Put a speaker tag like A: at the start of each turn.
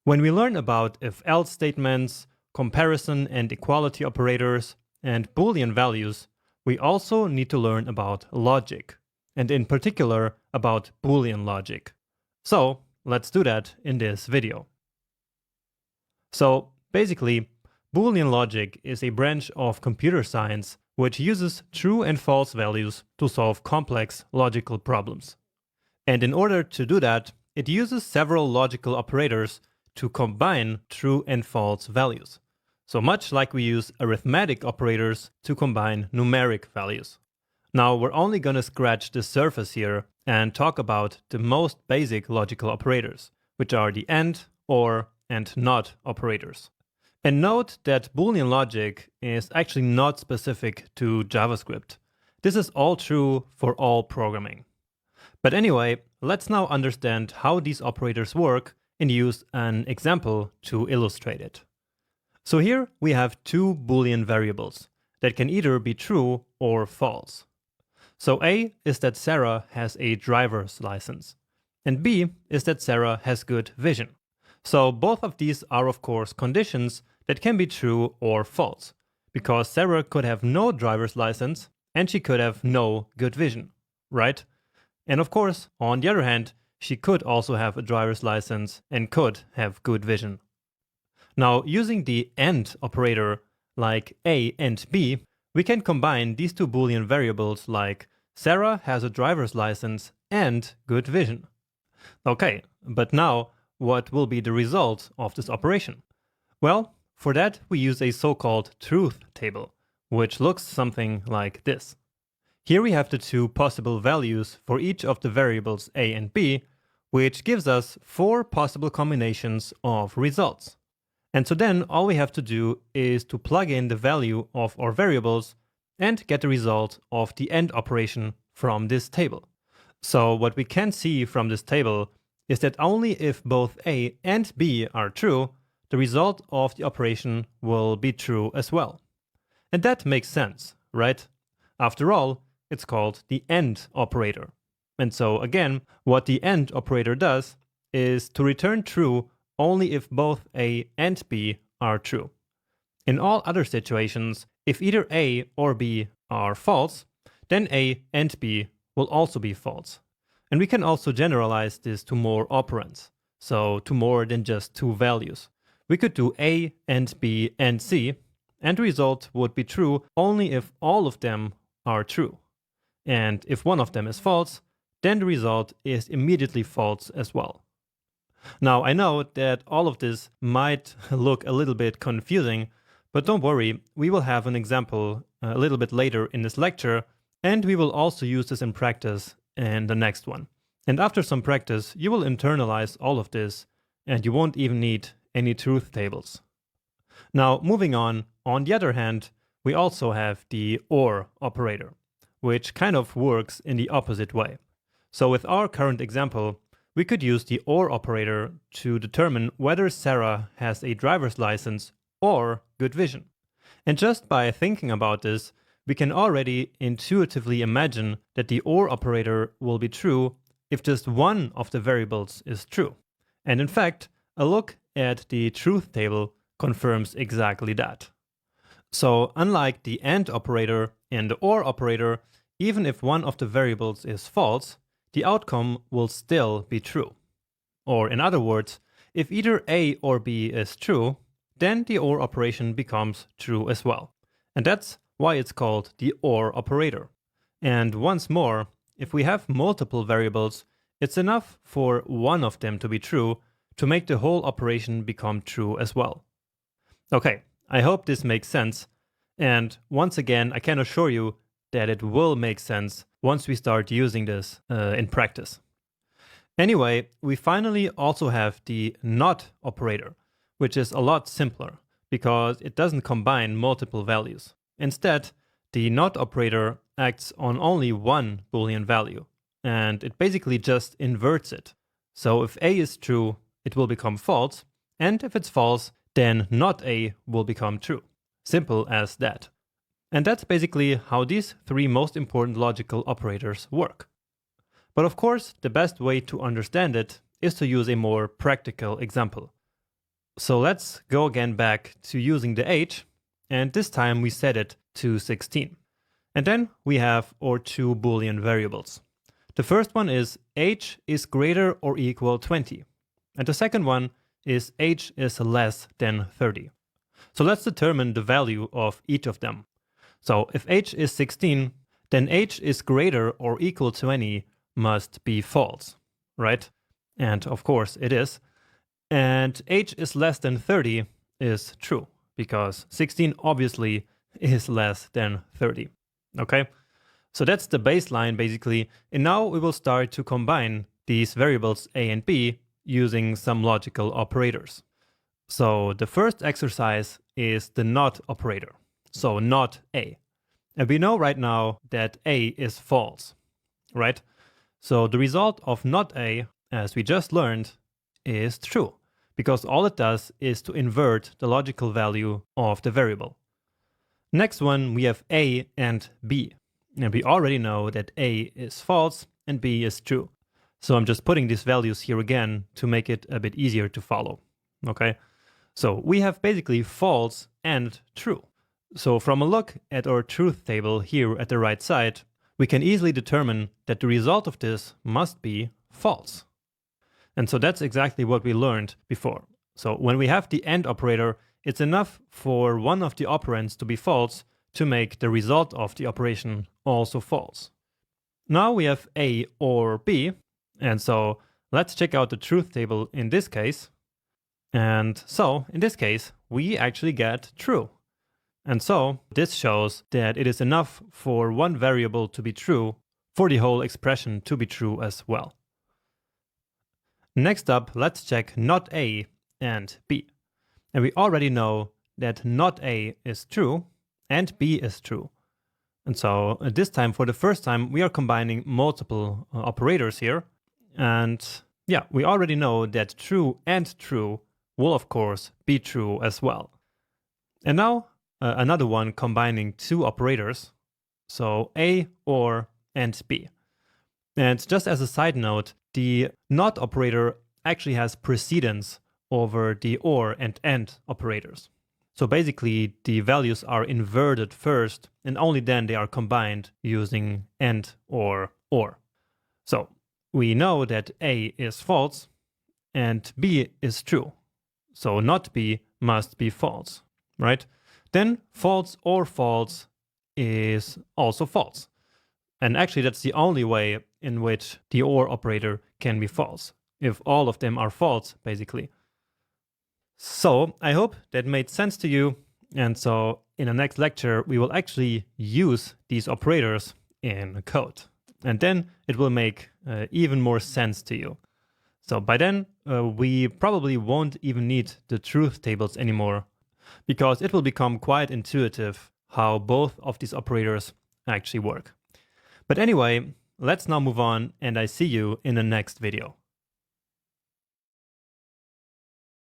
A: When we learn about if-else statements, comparison and equality operators, and Boolean values, we also need to learn about logic, and in particular about Boolean logic. So let's do that in this video. So basically, Boolean logic is a branch of computer science which uses true and false values to solve complex logical problems. And in order to do that, it uses several logical operators to combine true and false values. So much like we use arithmetic operators to combine numeric values. Now we're only going to scratch the surface here and talk about the most basic logical operators, which are the AND, OR, and NOT operators. And note that Boolean logic is actually not specific to JavaScript. This is all true for all programming. But anyway, let's now understand how these operators work and use an example to illustrate it. So here we have two Boolean variables that can either be true or false. So A is that Sarah has a driver's license, and B is that Sarah has good vision. So both of these are of course conditions that can be true or false, because Sarah could have no driver's license and she could have no good vision, right? And of course, on the other hand, she could also have a driver's license and could have good vision. Now, using the AND operator like A and B, we can combine these two Boolean variables like Sarah has a driver's license and good vision. Okay, but now what will be the result of this operation? Well, for that we use a so-called truth table, which looks something like this. Here we have the two possible values for each of the variables A and B, which gives us 4 possible combinations of results. And so then all we have to do is to plug in the value of our variables and get the result of the AND operation from this table. So what we can see from this table is that only if both A and B are true, the result of the operation will be true as well. And that makes sense, right? After all, it's called the AND operator. And so again, what the AND operator does is to return true only if both A and B are true. In all other situations, if either A or B are false, then A and B will also be false. And we can also generalize this to more operands, so to more than just two values. We could do A and B and C, and the result would be true only if all of them are true. And if one of them is false, then the result is immediately false as well. Now, I know that all of this might look a little bit confusing, but don't worry, we will have an example a little bit later in this lecture, and we will also use this in practice in the next one. And after some practice, you will internalize all of this, and you won't even need any truth tables. Now, moving on the other hand, we also have the OR operator, which kind of works in the opposite way. So with our current example, we could use the OR operator to determine whether Sarah has a driver's license or good vision. And just by thinking about this, we can already intuitively imagine that the OR operator will be true if just one of the variables is true. And in fact, a look at the truth table confirms exactly that. So unlike the AND operator and the OR operator, even if one of the variables is false, the outcome will still be true. Or in other words, if either A or B is true, then the OR operation becomes true as well. And that's why it's called the OR operator. And once more, if we have multiple variables, it's enough for one of them to be true to make the whole operation become true as well. Okay, I hope this makes sense. And once again, I can assure you that it will make sense once we start using this in practice. Anyway, we finally also have the NOT operator, which is a lot simpler because it doesn't combine multiple values. Instead, the NOT operator acts on only one Boolean value, and it basically just inverts it. So if A is true, it will become false, and if it's false, then not A will become true. Simple as that. And that's basically how these 3 most important logical operators work. But of course, the best way to understand it is to use a more practical example. So let's go again back to using the age, and this time we set it to 16. And then we have our two Boolean variables. The first one is age is greater or equal 20. And the second one is age is less than 30. So let's determine the value of each of them. So if age is 16, then age is greater or equal to 20 must be false, right? And of course it is. And age is less than 30 is true, because 16 obviously is less than 30, okay? So that's the baseline basically, and now we will start to combine these variables a and b using some logical operators. So the first exercise is the not operator, so not a. And we know right now that a is false, right? So the result of not a, as we just learned, is true, because all it does is to invert the logical value of the variable. Next one, we have a and b. And we already know that a is false and b is true. So I'm just putting these values here again to make it a bit easier to follow, okay? So we have basically false and true. So from a look at our truth table here at the right side, we can easily determine that the result of this must be false. And so that's exactly what we learned before. So when we have the AND operator, it's enough for one of the operands to be false to make the result of the operation also false. Now we have A or B, and so let's check out the truth table in this case. And so in this case, we actually get true. And so this shows that it is enough for one variable to be true for the whole expression to be true as well. Next up, let's check not A and B. And we already know that not A is true and B is true. And so this time, for the first time, we are combining multiple operators here. And yeah, we already know that true and true will of course be true as well. And now another one combining two operators. So A, or, and B. And just as a side note, the not operator actually has precedence over the or and operators. So basically the values are inverted first and only then they are combined using and or. So we know that A is false and B is true. So not B must be false, right? Then false or false is also false. And actually that's the only way in which the or operator can be false, if all of them are false, basically. So I hope that made sense to you. And so in the next lecture, we will actually use these operators in code. And then it will make even more sense to you. So by then, we probably won't even need the truth tables anymore, because it will become quite intuitive how both of these operators actually work. But anyway, let's now move on, and I see you in the next video.